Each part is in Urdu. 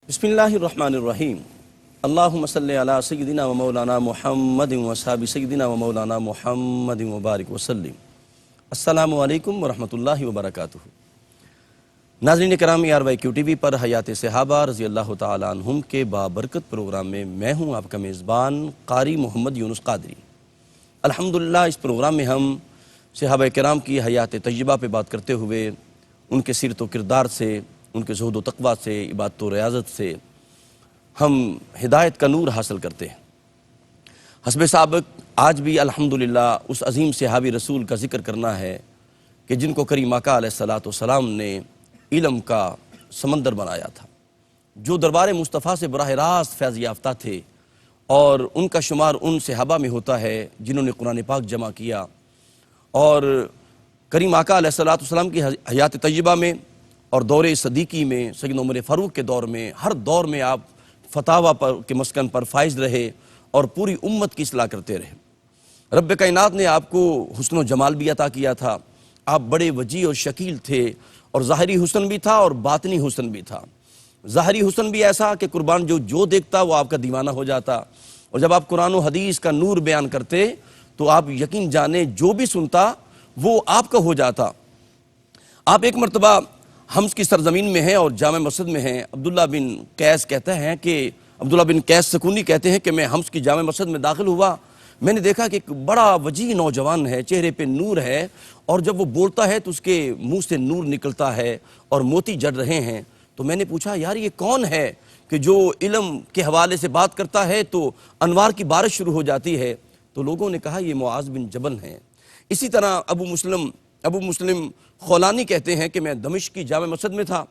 بسم اللہ الرحمن الرحیم اللہم صلی علی سیدنا و مولانا محمد و صحابی سیدنا و مولانا محمد مبارک وسلم۔ السلام علیکم ورحمۃ اللہ وبرکاتہ۔ ناظرین کرام، ARYQ TV پر حیات صحابہ رضی اللہ تعالیٰ عنہم کے بابرکت پروگرام میں میں ہوں آپ کا میزبان قاری محمد یونس قادری۔ الحمدللہ اس پروگرام میں ہم صحابہ کرام کی حیات طیبہ پہ بات کرتے ہوئے ان کے سیرت و کردار سے، ان کے زہد و تقویٰ سے، عبادت و ریاضت سے ہم ہدایت کا نور حاصل کرتے ہیں۔ حسب سابق آج بھی الحمدللہ اس عظیم صحابی رسول کا ذکر کرنا ہے کہ جن کو کریم آقا علیہ السلام نے علم کا سمندر بنایا تھا، جو دربار مصطفیٰ سے براہ راست فیض یافتہ تھے، اور ان کا شمار ان صحابہ میں ہوتا ہے جنہوں نے قرآن پاک جمع کیا، اور کریم آقا علیہ السلام کی حیات طیبہ میں اور دور صدیقی میں، سیدنا عمر فاروق کے دور میں، ہر دور میں آپ فتاویٰ کے مسکن پر فائز رہے اور پوری امت کی اصلاح کرتے رہے۔ رب کائنات نے آپ کو حسن و جمال بھی عطا کیا تھا، آپ بڑے وجیح اور شکیل تھے، اور ظاہری حسن بھی تھا اور باطنی حسن بھی تھا۔ ظاہری حسن بھی ایسا کہ قربان جو دیکھتا وہ آپ کا دیوانہ ہو جاتا، اور جب آپ قرآن و حدیث کا نور بیان کرتے تو آپ یقین جانیں جو بھی سنتا وہ آپ کا ہو جاتا۔ آپ ایک مرتبہ حمص کی سرزمین میں ہیں اور جامع مسجد میں ہیں۔ عبداللہ بن قیس کہتے ہیں کہ عبداللہ بن قیس سکونی کہتے ہیں کہ میں حمص کی جامع مسجد میں داخل ہوا، میں نے دیکھا کہ ایک بڑا وجیح نوجوان ہے، چہرے پہ نور ہے، اور جب وہ بولتا ہے تو اس کے منہ سے نور نکلتا ہے اور موتی جڑ رہے ہیں۔ تو میں نے پوچھا یار یہ کون ہے کہ جو علم کے حوالے سے بات کرتا ہے تو انوار کی بارش شروع ہو جاتی ہے؟ تو لوگوں نے کہا یہ معاذ بن جبل ہیں۔ اسی طرح ابو مسلم خولانی کہتے ہیں کہ میں دمشق کی جامع مسجد میں تھا،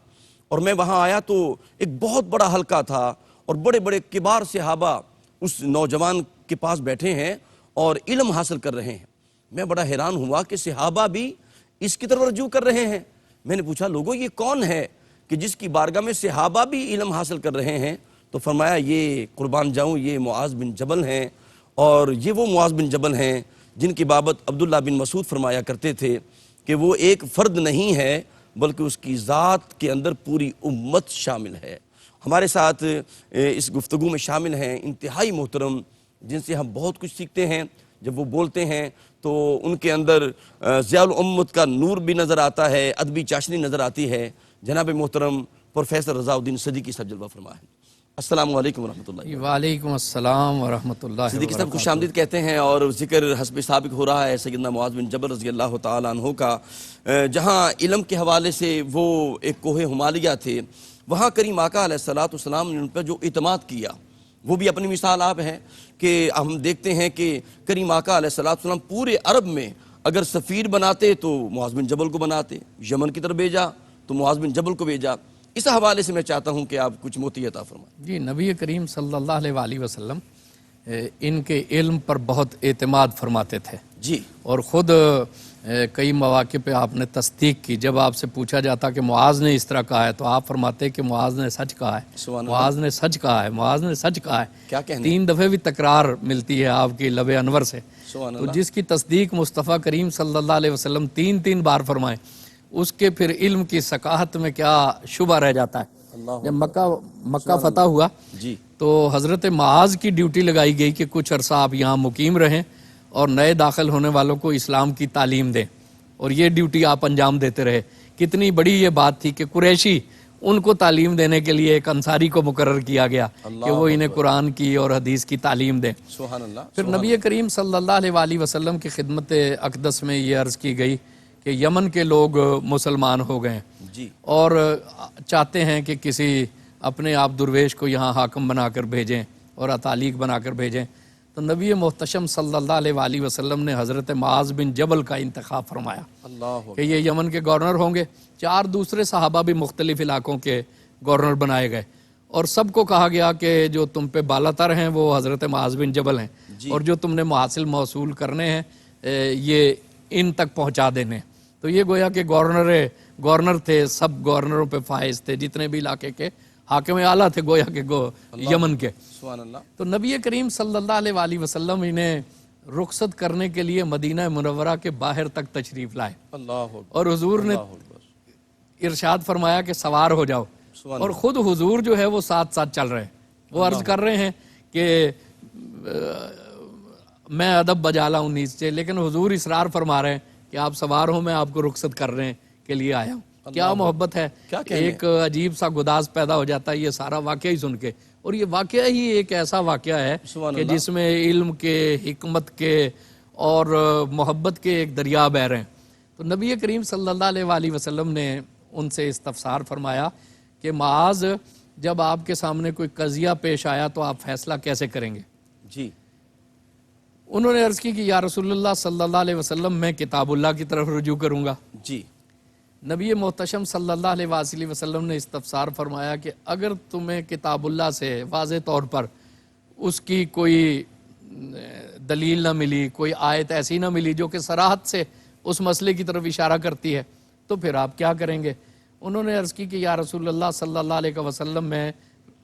اور میں وہاں آیا تو ایک بہت بڑا حلقہ تھا، اور بڑے بڑے کبار صحابہ اس نوجوان کے پاس بیٹھے ہیں اور علم حاصل کر رہے ہیں۔ میں بڑا حیران ہوا کہ صحابہ بھی اس کی طرف رجوع کر رہے ہیں۔ میں نے پوچھا لوگوں یہ کون ہے کہ جس کی بارگاہ میں صحابہ بھی علم حاصل کر رہے ہیں؟ تو فرمایا یہ قربان جاؤں یہ معاذ بن جبل ہیں، اور یہ وہ معاذ بن جبل ہیں جن کی بابت عبداللہ بن مسعود فرمایا کرتے تھے کہ وہ ایک فرد نہیں ہے بلکہ اس کی ذات کے اندر پوری امت شامل ہے۔ ہمارے ساتھ اس گفتگو میں شامل ہیں انتہائی محترم، جن سے ہم بہت کچھ سیکھتے ہیں۔ جب وہ بولتے ہیں تو ان کے اندر ضیاء الامت کا نور بھی نظر آتا ہے، ادبی چاشنی نظر آتی ہے۔ جناب محترم پروفیسر رضا الدین صدیقی صاحب جلوہ فرمائیں۔ السلام علیکم ورحمۃ اللہ۔ وعلیکم السلام ورحمۃ اللہ صدیقی صاحب خوش آمدید کہتے ہیں، اور ذکر حسب سابق ہو رہا ہے سیدنا معاذ بن جبل رضی اللہ تعالیٰ عنہ کا، جہاں علم کے حوالے سے وہ ایک کوہ ہمالیہ تھے، وہاں کریم آقا علیہ السلام نے ان پر جو اعتماد کیا وہ بھی اپنی مثال آپ ہے کہ ہم دیکھتے ہیں کہ کریم آقا علیہ السلام پورے عرب میں اگر سفیر بناتے تو معاذ بن جبل کو بناتے، یمن کی طرف بھیجا تو معاذ بن جبل کو بھیجا۔ اس حوالے سے میں چاہتا ہوں کہ آپ کچھ موتی عطا فرمائیں۔ جی، نبی کریم صلی اللہ علیہ وآلہ وسلم ان کے علم پر بہت اعتماد فرماتے تھے جی، اور خود کئی مواقع پہ آپ نے تصدیق کی۔ جب آپ سے پوچھا جاتا کہ معاذ نے اس طرح کہا ہے تو آپ فرماتے کہ معاذ نے سچ کہا ہے، سبحان اللہ۔ معاذ نے سچ کہا ہے، معاذ نے سچ کہا ہے۔ کیا کہنے؟ 3 دفعے بھی تکرار ملتی ہے آپ کی لب انور سے، سبحان تو اللہ۔ جس کی تصدیق مصطفیٰ کریم صلی اللہ علیہ وسلم 3 بار فرمائیں، اس کے پھر علم کی ثقافت میں کیا شبہ رہ جاتا ہے۔ جب مکہ فتح ہوا جی، تو حضرت معاذ کی ڈیوٹی لگائی گئی کہ کچھ عرصہ آپ یہاں مقیم رہیں اور نئے داخل ہونے والوں کو اسلام کی تعلیم دیں، اور یہ ڈیوٹی آپ انجام دیتے رہے۔ کتنی بڑی یہ بات تھی کہ قریشی ان کو تعلیم دینے کے لیے ایک انصاری کو مقرر کیا گیا کہ وہ انہیں قرآن کی اور حدیث کی تعلیم دیں۔ سبحان اللہ۔ پھر نبی کریم صلی اللہ علیہ وآلہ وسلم کی خدمت اقدس میں یہ عرض کی گئی کہ یمن کے لوگ مسلمان ہو گئے جی، اور چاہتے ہیں کہ کسی اپنے آپ درویش کو یہاں حاکم بنا کر بھیجیں اور اتالیق بنا کر بھیجیں، تو نبی محتشم صلی اللہ علیہ وآلہ وسلم نے حضرت معاذ بن جبل کا انتخاب فرمایا اللہ کہ یہ یمن کے گورنر ہوں گے۔ 4 دوسرے صحابہ بھی مختلف علاقوں کے گورنر بنائے گئے، اور سب کو کہا گیا کہ جو تم پہ بالا تر ہیں وہ حضرت معاذ بن جبل ہیں، اور جو تم نے محاصل موصول کرنے ہیں یہ ان تک پہنچا دینے۔ تو یہ گویا کہ گورنر تھے، سب گورنروں پہ فائز تھے، جتنے بھی علاقے کے حاکم اعلیٰ تھے گویا کہ یمن کے۔ سبحان اللہ۔ تو نبی کریم صلی اللہ علیہ وآلہ وسلم انہیں رخصت کرنے کے لیے مدینہ منورہ کے باہر تک تشریف لائے، اللہ اور حضور نے ارشاد فرمایا کہ سوار ہو جاؤ۔ اور خود حضور جو ہے وہ ساتھ ساتھ چل رہے ہیں. وہ عرض کر رہے ہیں کہ میں ادب بجا لا ہوں نیز سے، لیکن حضور اصرار فرما رہے ہیں کہ آپ سوار ہوں، میں آپ کو رخصت کرنے کے لیے آیا ہوں. کیا محبت ہے. ایک عجیب سا گداز پیدا ہو جاتا ہے یہ سارا واقعہ ہی سن کے. اور یہ واقعہ ہی ایک ایسا واقعہ ہے کہ جس میں علم کے، حکمت کے اور محبت کے ایک دریا بہہ رہے ہیں. تو نبی کریم صلی اللہ علیہ وآلہ وسلم نے ان سے استفسار فرمایا کہ معاذ، جب آپ کے سامنے کوئی قضیہ پیش آیا تو آپ فیصلہ کیسے کریں گے؟ جی. انہوں نے عرض کی کہ یا رسول اللہ صلی اللہ علیہ وسلم میں کتاب اللہ کی طرف رجوع کروں گا. جی. نبی محتشم صلی اللہ علیہ وآلہ وسلم نے استفسار فرمایا کہ اگر تمہیں کتاب اللہ سے واضح طور پر اس کی کوئی دلیل نہ ملی، کوئی آیت ایسی نہ ملی جو کہ صراحت سے اس مسئلے کی طرف اشارہ کرتی ہے، تو پھر آپ کیا کریں گے؟ انہوں نے عرض کی کہ یا رسول اللہ صلی اللہ علیہ وسلم میں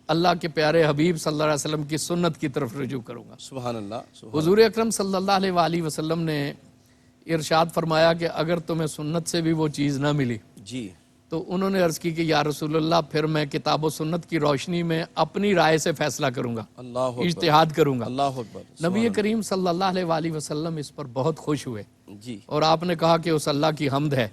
اللہ کے پیارے حبیب صلی اللہ علیہ وسلم کی سنت کی طرف رجوع کروں گا. سبحان اللہ. حضور اکرم صلی اللہ علیہ وآلہ وسلم نے ارشاد فرمایا کہ اگر تمہیں سنت سے بھی وہ چیز نہ ملی، جی، تو انہوں نے عرض کی کہ یا رسول اللہ پھر میں کتاب و سنت کی روشنی میں اپنی رائے سے فیصلہ کروں گا، اجتہاد کروں گا. اللہ اکبر. نبی کریم صلی اللہ علیہ وآلہ وسلم اس پر بہت خوش ہوئے. جی. اور آپ نے کہا کہ اس اللہ کی حمد ہے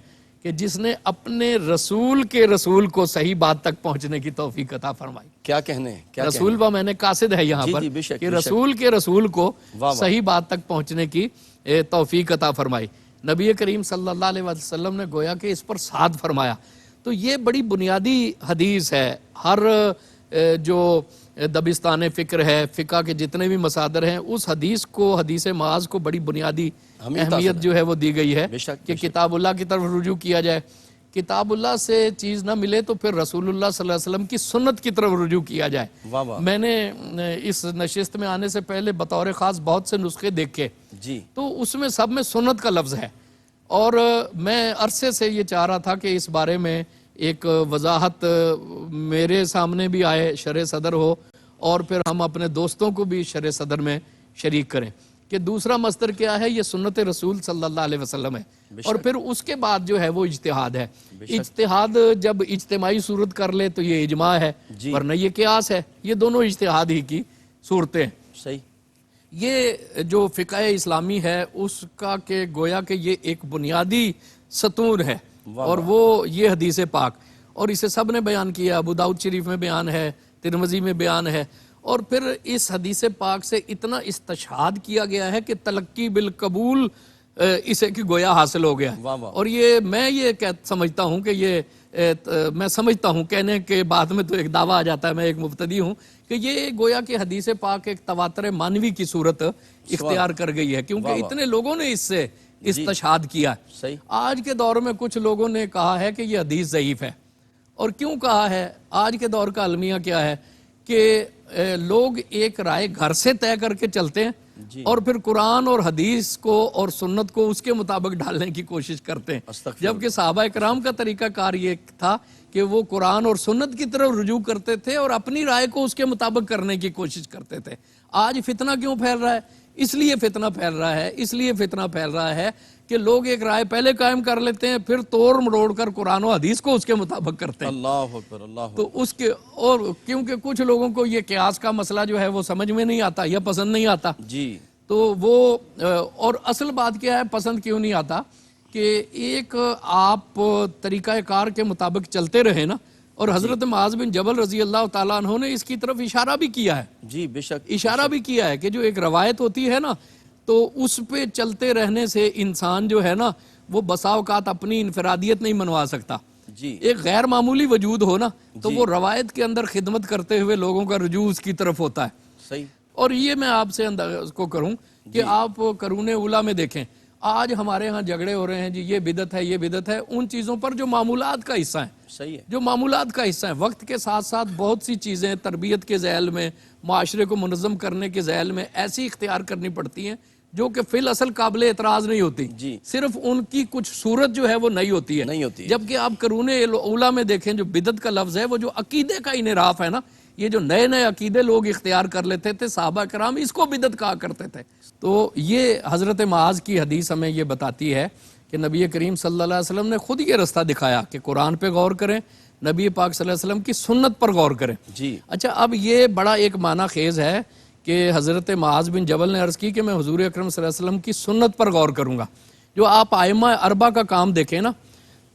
کہ جس نے اپنے رسول کے رسول کو صحیح بات تک پہنچنے کی توفیق عطا فرمائی. کیا کہنے ہیں، رسول با میں نے قاصد ہے یہاں پر کہ رسول کے رسول کو صحیح بات تک پہنچنے کی توفیق عطا فرمائی. نبی کریم صلی اللہ علیہ وسلم نے گویا کہ اس پر سعد فرمایا. تو یہ بڑی بنیادی حدیث ہے. ہر جو دبستان فکر ہے، فقہ کے جتنے بھی مصادر ہیں، اس حدیث کو، حدیث معاذ کو بڑی بنیادی اہمیت جو ہے وہ دی گئی ہے کہ کتاب اللہ کی طرف رجوع کیا جائے. کتاب اللہ سے چیز نہ ملے تو پھر رسول اللہ صلی اللہ علیہ وسلم کی سنت کی طرف رجوع کیا جائے. میں نے اس نشست میں آنے سے پہلے بطور خاص بہت سے نسخے دیکھے، تو اس میں سب میں سنت کا لفظ ہے. اور میں عرصے سے یہ چاہ رہا تھا کہ اس بارے میں ایک وضاحت میرے سامنے بھی آئے، شرح صدر ہو، اور پھر ہم اپنے دوستوں کو بھی شرح صدر میں شریک کریں کہ دوسرا مصدر کیا ہے. یہ سنت رسول صلی اللہ علیہ وسلم ہے. اور پھر اس کے بعد جو ہے وہ اجتہاد ہے. اجتہاد جب اجتماعی صورت کر لے تو یہ اجماع ہے، ورنہ یہ قیاس ہے. یہ دونوں اجتہاد ہی کی صورتیں. صحیح. یہ جو فقہ اسلامی ہے اس کا کہ گویا کہ یہ ایک بنیادی ستون ہے، اور وہ یہ حدیث پاک، اور اسے سب نے بیان کیا. ابو داؤد شریف میں بیان ہے، ترمذی میں بیان ہے. اور پھر اس حدیث پاک سے اتنا استشہاد کیا گیا ہے کہ تلقی بالقبول اسے کی گویا حاصل ہو گیا. اور یہ میں یہ سمجھتا ہوں کہ یہ میں سمجھتا ہوں، کہنے کے بعد میں تو ایک دعویٰ آ جاتا ہے، میں ایک مبتدی ہوں، کہ یہ گویا کہ حدیث پاک ایک تواتر مانوی کی صورت اختیار کر گئی ہے، کیونکہ اتنے لوگوں نے اس سے استشہاد کیا. آج کے دور میں کچھ لوگوں نے کہا ہے کہ یہ حدیث ضعیف ہے. اور کیوں کہا ہے؟ آج کے دور کا المیہ کیا ہے کہ لوگ ایک رائے گھر سے طے کر کے چلتے ہیں، اور پھر قرآن اور حدیث کو اور سنت کو اس کے مطابق ڈالنے کی کوشش کرتے ہیں. جبکہ صحابہ کرام کا طریقہ کار یہ تھا کہ وہ قرآن اور سنت کی طرف رجوع کرتے تھے اور اپنی رائے کو اس کے مطابق کرنے کی کوشش کرتے تھے. آج فتنہ کیوں پھیل رہا ہے؟ اس لیے فتنہ پھیل رہا ہے کہ لوگ ایک رائے پہلے قائم کر لیتے ہیں، پھر توڑ مروڑ کر قرآن و حدیث کو اس کے مطابق کرتے ہیں. اللہ اکبر. اللہ. تو اس کے اور کیونکہ کچھ لوگوں کو یہ قیاس کا مسئلہ جو ہے وہ سمجھ میں نہیں آتا یا پسند نہیں آتا. جی. تو وہ اور اصل بات کیا ہے، پسند کیوں نہیں آتا کہ ایک آپ طریقہ کار کے مطابق چلتے رہے نا. اور حضرت معاذ بن جبل رضی اللہ تعالیٰ عنہ نے اس کی طرف اشارہ بھی کیا ہے. جی بے شک. اشارہ بھی کیا ہے کہ جو ایک روایت ہوتی ہے نا، تو اس پہ چلتے رہنے سے انسان جو ہے نا وہ بسا اوقات اپنی انفرادیت نہیں منوا سکتا. جی. ایک غیر معمولی وجود ہو نا تو وہ روایت کے اندر خدمت کرتے ہوئے لوگوں کا رجوع اس کی طرف ہوتا ہے. صحیح. اور یہ میں آپ سے انداز کو کروں کہ آپ قرون اولیٰ میں دیکھیں، آج ہمارے ہاں جھگڑے ہو رہے ہیں، جی یہ بدعت ہے، یہ بدعت ہے، ان چیزوں پر جو معمولات کا حصہ ہیں. صحیح ہے. جو معمولات کا حصہ ہیں. وقت کے ساتھ ساتھ بہت سی چیزیں تربیت کے ذیل میں، معاشرے کو منظم کرنے کے ذیل میں ایسی اختیار کرنی پڑتی ہیں جو کہ فی الاصل قابل اعتراض نہیں ہوتی. جی. صرف ان کی کچھ صورت جو ہے وہ نہیں ہوتی ہے. جبکہ آپ قرون اولیٰ میں دیکھیں، جو بدعت کا لفظ ہے وہ جو عقیدے کا انحراف ہے نا، یہ جو نئے نئے عقیدے لوگ اختیار کر لیتے تھے، صحابہ کرام اس کو بدعت کہا کرتے تھے. تو یہ حضرت معاذ کی حدیث ہمیں یہ بتاتی ہے کہ نبی کریم صلی اللہ علیہ وسلم نے خود یہ رستہ دکھایا کہ قرآن پہ غور کریں، نبی پاک صلی اللہ علیہ وسلم کی سنت پر غور کریں. جی اچھا اب یہ بڑا ایک معنی خیز ہے کہ حضرت معاذ بن جبل نے عرض کی کہ میں حضور اکرم صلی اللہ علیہ وسلم کی سنت پر غور کروں گا. جو آپ ائمہ اربعہ کا کام دیکھیں نا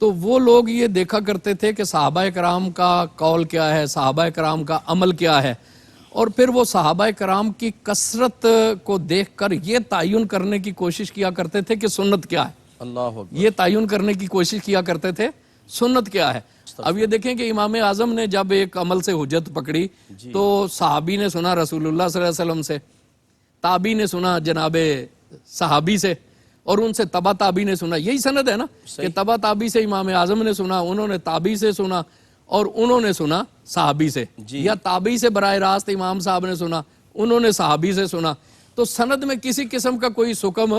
تو وہ لوگ یہ دیکھا کرتے تھے کہ صحابہ کرام کا قول کیا ہے, صحابہ کرام کا عمل کیا ہے, اور پھر وہ صحابہ کرام کی کثرت کو دیکھ کر یہ تعین کرنے کی کوشش کیا کرتے تھے کہ سنت کیا ہے. اللہ اکبر. یہ تعین کرنے کی کوشش کیا کرتے تھے سنت کیا ہے. اب یہ دیکھیں کہ امام اعظم نے جب ایک عمل سے حجت پکڑی تو صحابی نے سنا رسول اللہ صلی اللہ علیہ وسلم سے, تابعی نے سنا جناب صحابی سے, اور ان سے تبع تابعی نے سنا. یہی سند ہے نا کہ تبع تابعی سے امام اعظم نے سنا, انہوں نے تابعی سے سنا, اور انہوں نے سنا صحابی سے, یا تابعی سے براہ راست امام صاحب نے سنا, انہوں نے صحابی سے سنا. تو سند میں کسی قسم کا کوئی سکم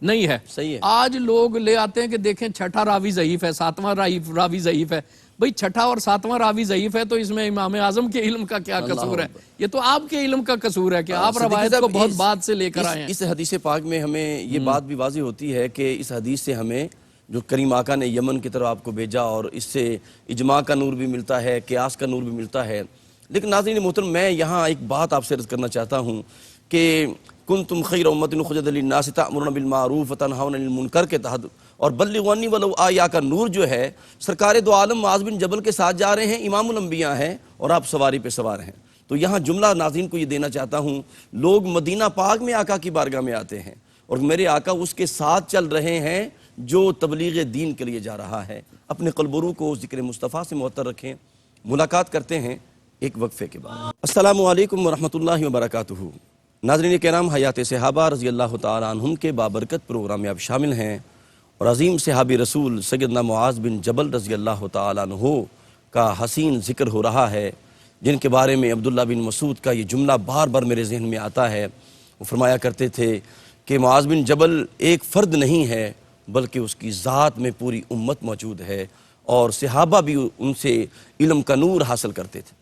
نہیں ہے. صحیح ہے. آج لوگ لے آتے ہیں کہ دیکھیں چھٹا راوی ضعیف ہے, ساتواں راوی ضعیف ہے. بھئی چھٹا اور ساتواں راوی ضعیف ہے تو اس میں امام اعظم کے علم کا کیا قصور ہے؟ یہ تو آپ کے علم کا قصور ہے کہ آپ روایت کو بہت بعد سے لے کر آئے ہیں. اس حدیث پاک میں ہمیں یہ بات بھی واضح ہوتی ہے کہ اس حدیث سے ہمیں جو کریم آقا نے یمن کی طرف آپ کو بھیجا, اور اس سے اجماع کا نور بھی ملتا ہے, قیاس کا نور بھی ملتا ہے. لیکن ناظرین محترم, میں یہاں ایک بات آپ سے عرض کرنا چاہتا ہوں کہ کنتم خیر امت اخرجت للناس تأمرون بالمعروف وتنہون عن المنکر کے تحت, اور بلغوا عنی ولو آیہ کا نور جو ہے سرکار دو عالم معاذ بن جبل کے ساتھ جا رہے ہیں, امام الانبیاء ہیں, اور آپ سواری پہ سوار ہیں. تو یہاں جملہ ناظرین کو یہ دینا چاہتا ہوں, لوگ مدینہ پاک میں آقا کی بارگاہ میں آتے ہیں اور میرے آقا اس کے ساتھ چل رہے ہیں جو تبلیغ دین کے لیے جا رہا ہے. اپنے قلب و روح کو ذکر مصطفیٰ سے معطر رکھیں. ملاقات کرتے ہیں ایک وقفے کے بعد. السلام علیکم ورحمۃ اللہ وبرکاتہ. ناظرین کرام, حیات صحابہ رضی اللہ تعالیٰ عنہم کے بابرکت پروگرام میں آپ شامل ہیں, اور عظیم صحابی رسول سیدنا معاذ بن جبل رضی اللہ تعالیٰ عنہ کا حسین ذکر ہو رہا ہے, جن کے بارے میں عبداللہ بن مسعود کا یہ جملہ بار بار میرے ذہن میں آتا ہے. وہ فرمایا کرتے تھے کہ معاذ بن جبل ایک فرد نہیں ہے بلکہ اس کی ذات میں پوری امت موجود ہے, اور صحابہ بھی ان سے علم کا نور حاصل کرتے تھے.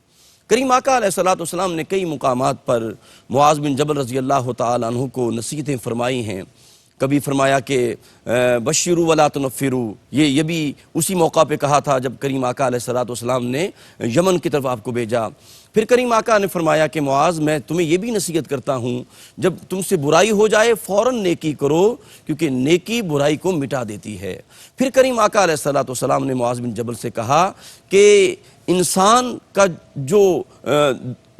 کریم آقا علیہ الصلوۃ والسلام نے کئی مقامات پر معاذ بن جبل رضی اللہ تعالیٰ عنہ کو نصیحتیں فرمائی ہیں. کبھی فرمایا کہ بشروا ولا تنفروا, یہ بھی اسی موقع پہ کہا تھا جب کریم آقا علیہ الصلوۃ والسلام نے یمن کی طرف آپ کو بھیجا. پھر کریم آقا نے فرمایا کہ معاذ میں تمہیں یہ بھی نصیحت کرتا ہوں, جب تم سے برائی ہو جائے فوراً نیکی کرو, کیونکہ نیکی برائی کو مٹا دیتی ہے. پھر کریم آقا علیہ الصلوۃ والسلام نے معاذ بن جبل سے کہا کہ انسان کا جو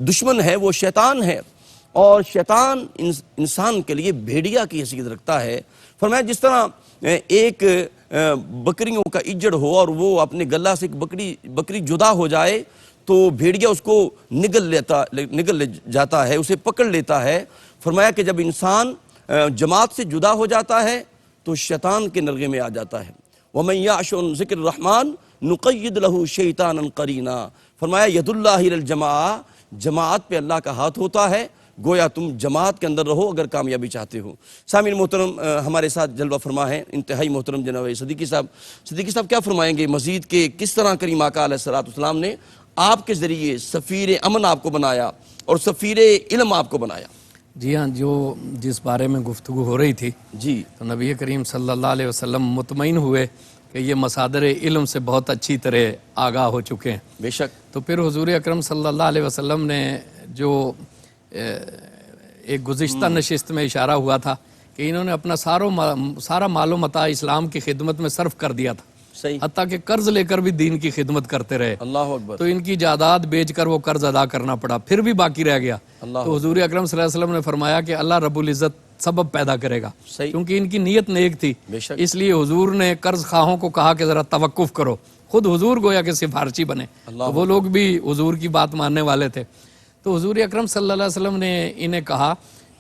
دشمن ہے وہ شیطان ہے, اور شیطان انسان کے لیے بھیڑیا کی حیثیت رکھتا ہے. فرمایا جس طرح ایک بکریوں کا اجڑ ہو اور وہ اپنے گلہ سے ایک بکری جدا ہو جائے تو بھیڑیا اس کو نگل جاتا ہے, اسے پکڑ لیتا ہے. فرمایا کہ جب انسان جماعت سے جدا ہو جاتا ہے تو شیطان کے نرغے میں آ جاتا ہے. وَمَنْ يَعْشُ عَنْ ذِكْرِ الرَّحْمَنِ نُقَيِّدْ لَهُ شَيْطَانًا قَرِينًا. فرمایا ید اللہ علی الجماع, جماعت پہ اللہ کا ہاتھ ہوتا ہے, گویا تم جماعت کے اندر رہو اگر کامیابی چاہتے ہو. سامعین محترم, ہمارے ساتھ جلوہ فرما ہے انتہائی محترم جناب صدیقی صاحب. صدیقی صاحب کیا فرمائیں گے مزید کہ کس طرح کریم آقا علیہ الصلوۃ والسلام نے آپ کے ذریعے سفیر امن آپ کو بنایا اور سفیر علم آپ کو بنایا؟ جی ہاں, جو جس بارے میں گفتگو ہو رہی تھی جی, تو نبی کریم صلی اللہ علیہ وسلم مطمئن ہوئے کہ یہ مصادر علم سے بہت اچھی طرح آگاہ ہو چکے ہیں. بے شک. تو پھر حضور اکرم صلی اللہ علیہ وسلم نے جو ایک گزشتہ نشست میں اشارہ ہوا تھا کہ انہوں نے اپنا سارا مال و متاع اسلام کی خدمت میں صرف کر دیا تھا, صحیح, حتیٰ کہ قرض لے کر بھی دین کی خدمت کرتے رہے. اللہ اکبر. تو ان کی جائیداد بیچ کر وہ قرض ادا کرنا پڑا, پھر بھی باقی رہ گیا. تو حضور اکرم صلی اللہ علیہ وسلم نے فرمایا کہ اللہ رب العزت سبب پیدا کرے گا, کیونکہ ان کی نیت نیک تھی. اس لیے حضور نے قرض خواہوں کو کہا کہ ذرا توقف کرو, خود حضور گویا کہ سفارشی بنے. تو وہ لوگ بھی حضور کی بات ماننے والے تھے. تو حضور اکرم صلی اللہ علیہ وسلم نے انہیں کہا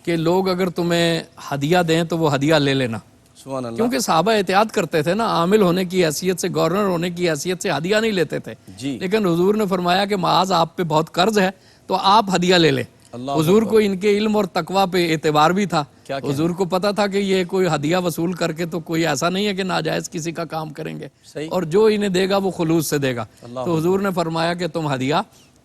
کہ لوگ اگر تمہیں ہدیہ دیں تو وہ ہدیہ لے لینا, کیونکہ صحابہ احتیاط کرتے تھے نا, عامل ہونے کی حیثیت سے, گورنر ہونے کی حیثیت سے ہدیہ نہیں لیتے تھے. لیکن حضور نے فرمایا کہ معاذ آپ پہ بہت قرض ہے تو آپ ہدیہ لے لیں. حضور کو ان کے علم اور تقوی پہ اعتبار بھی تھا. حضور کو پتا تھا کہ یہ کوئی ہدیہ وصول کر کے تو کوئی ایسا نہیں ہے کہ ناجائز کسی کا کام کریں گے, اور جو انہیں دے گا وہ خلوص سے دے گا. تو حضور نے فرمایا کہ تم ہدیہ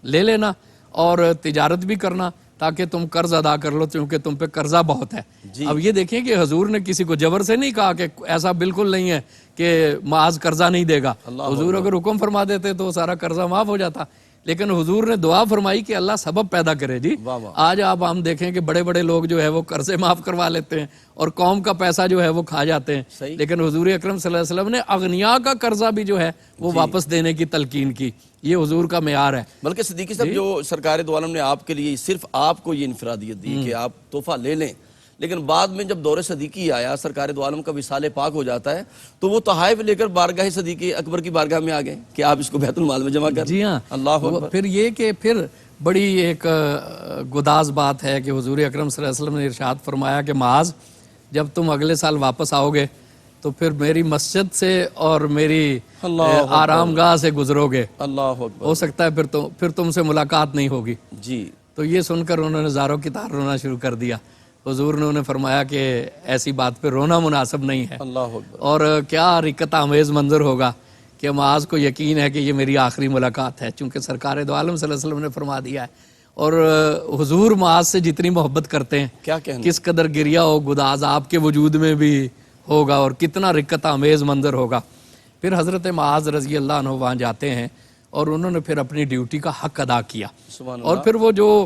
لے لینا اور تجارت بھی کرنا تاکہ تم قرض ادا کر لو کیونکہ تم پہ قرضہ بہت ہے. جی. اب یہ دیکھیں کہ حضور نے کسی کو جبر سے نہیں کہا کہ ایسا بالکل نہیں ہے کہ معاذ قرضہ نہیں دے گا. حضور اگر حکم فرما دیتے تو سارا قرضہ معاف ہو جاتا، لیکن حضور نے دعا فرمائی کہ اللہ سبب پیدا کرے. جی واہ واہ. آج آپ ہم دیکھیں کہ بڑے بڑے لوگ جو ہے وہ قرضے معاف کروا لیتے ہیں اور قوم کا پیسہ جو ہے وہ کھا جاتے ہیں. صحیح. لیکن حضور اکرم صلی اللہ علیہ وسلم نے اغنیا کا قرضہ بھی جو ہے وہ واپس دینے کی تلقین کی. یہ حضور کا معیار ہے. بلکہ صدیقی صاحب جو سرکار دو عالم نے آپ کے لیے صرف آپ کو یہ انفرادیت دی کہ آپ تحفہ لے لیں، لیکن بعد میں جب دور صدیقی آیا، سرکار دو عالم کا وصال پاک ہو جاتا ہے، تو وہ تحائف لے کر بارگاہ صدیقی اکبر کی بارگاہ میں آ گئے کہ آپ اس کو بیت المال میں جمع کر. جی ہاں. اللہ اکبر. پھر یہ کہ پھر بڑی ایک گداز بات ہے کہ حضور اکرم صلی اللہ علیہ وسلم نے ارشاد فرمایا کہ معاذ جب تم اگلے سال واپس آؤ گے تو پھر میری مسجد سے اور میری آرام گاہ سے گزرو گے. اللہ اکبر. ہو سکتا ہے پھر تم سے ملاقات نہیں ہوگی. جی. تو یہ سن کر انہوں نے زاروں کی طرح رونا شروع کر دیا. حضور نے انہیں فرمایا کہ ایسی بات پہ رونا مناسب نہیں ہے. اللہ اکبر. اور کیا رکت آمیز منظر ہوگا کہ معاذ کو یقین ہے کہ یہ میری آخری ملاقات ہے، چونکہ سرکار دو عالم صلی اللہ علیہ وسلم نے فرما دیا ہے. اور حضور معاذ سے جتنی محبت کرتے ہیں، کیا کہنا. کس قدر گریا ہو گداز آپ کے وجود میں بھی ہوگا اور کتنا رکت آمیز منظر ہوگا. پھر حضرت معاذ رضی اللہ عنہ وہاں جاتے ہیں اور انہوں نے پھر اپنی ڈیوٹی کا حق ادا کیا. سبحان اللہ. اور پھر وہ جو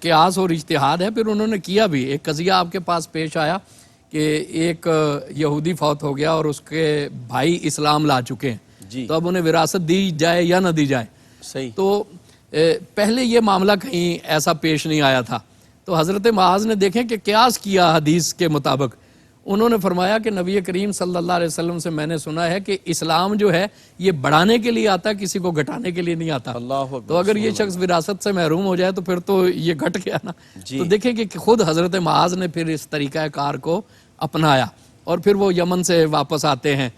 قیاس اور اجتہاد ہے پھر انہوں نے کیا بھی. ایک قضیہ آپ کے پاس پیش آیا کہ ایک یہودی فوت ہو گیا اور اس کے بھائی اسلام لا چکے ہیں. جی. تو اب انہیں وراثت دی جائے یا نہ دی جائے. صحیح. تو پہلے یہ معاملہ کہیں ایسا پیش نہیں آیا تھا. تو حضرت معاذ نے دیکھیں کہ قیاس کیا حدیث کے مطابق. انہوں نے فرمایا کہ نبی کریم صلی اللہ علیہ وسلم سے میں نے سنا ہے کہ اسلام جو ہے یہ بڑھانے کے لیے آتا ہے، کسی کو گھٹانے کے لیے نہیں آتا. اللہ اکبر. تو اگر یہ شخص وراثت سے محروم ہو جائے تو پھر تو یہ گھٹ گیا نا. تو دیکھیں کہ خود حضرت معاذ نے پھر اس طریقہ کار کو اپنایا اور پھر وہ یمن سے واپس آتے ہیں.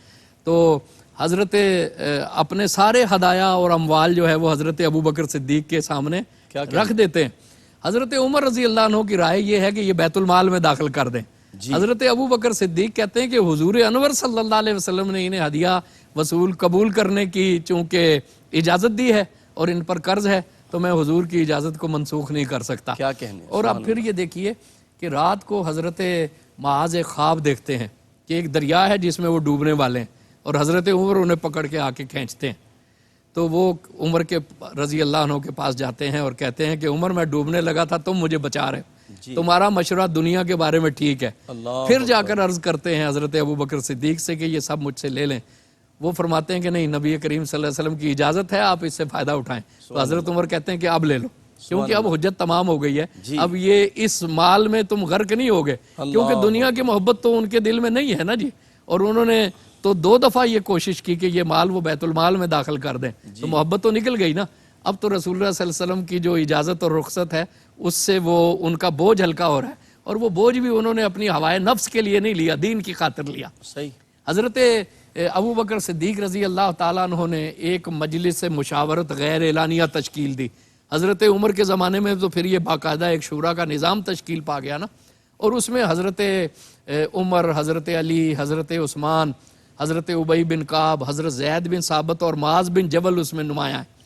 تو حضرت اپنے سارے ہدایا اور اموال جو ہے وہ حضرت ابو بکر صدیق کے سامنے رکھ دیتے ہیں. حضرت عمر رضی اللہ عنہ کی رائے یہ ہے کہ یہ بیت المال میں داخل کر دیں. حضرت ابو بکر صدیق کہتے ہیں کہ حضور انور صلی اللہ علیہ وسلم نے انہیں ہدیہ وصول قبول کرنے کی چونکہ اجازت دی ہے اور ان پر قرض ہے تو میں حضور کی اجازت کو منسوخ نہیں کر سکتا. کیا کہنے. اور اب پھر یہ دیکھیے کہ رات کو حضرت معاذ ایک خواب دیکھتے ہیں کہ ایک دریا ہے جس میں وہ ڈوبنے والے ہیں اور حضرت عمر انہیں پکڑ کے آ کے کھینچتے ہیں. تو وہ عمر کے رضی اللہ عنہ کے پاس جاتے ہیں اور کہتے ہیں کہ عمر میں ڈوبنے لگا تھا، تم مجھے بچا رہے، تمہارا مشورہ دنیا کے بارے میں ٹھیک ہے. پھر جا کر عرض کرتے ہیں حضرت ابو بکر صدیق سے کہ یہ سب مجھ سے لے لیں. وہ فرماتے ہیں کہ نہیں، نبی کریم صلی اللہ علیہ وسلم کی اجازت ہے، آپ اس سے فائدہ اٹھائیں. تو حضرت عمر کہتے ہیں کہ اب لے لو، کیونکہ اب حجت تمام ہو گئی ہے. اب یہ اس مال میں تم غرق نہیں ہوگے، کیونکہ دنیا کی محبت تو ان کے دل میں نہیں ہے نا جی. اور انہوں نے تو 2 دفعہ یہ کوشش کی کہ یہ مال وہ بیت المال میں داخل کر دیں. تو محبت تو نکل گئی نا. اب تو رسول اللہ صلی اللہ علیہ وسلم کی جو اجازت اور رخصت ہے اس سے وہ ان کا بوجھ ہلکا ہو رہا ہے. اور وہ بوجھ بھی انہوں نے اپنی ہوائے نفس کے لیے نہیں لیا، دین کی خاطر لیا. صحیح. حضرت ابو بکر صدیق رضی اللہ تعالیٰ عنہ نے ایک مجلس مشاورت غیر اعلانیہ تشکیل دی. حضرت عمر کے زمانے میں تو پھر یہ باقاعدہ ایک شورا کا نظام تشکیل پا گیا نا. اور اس میں حضرت عمر، حضرت علی، حضرت عثمان، حضرت ابی بن کعب، حضرت زید بن ثابت اور معاذ بن جبل اس میں نمایاں ہیں.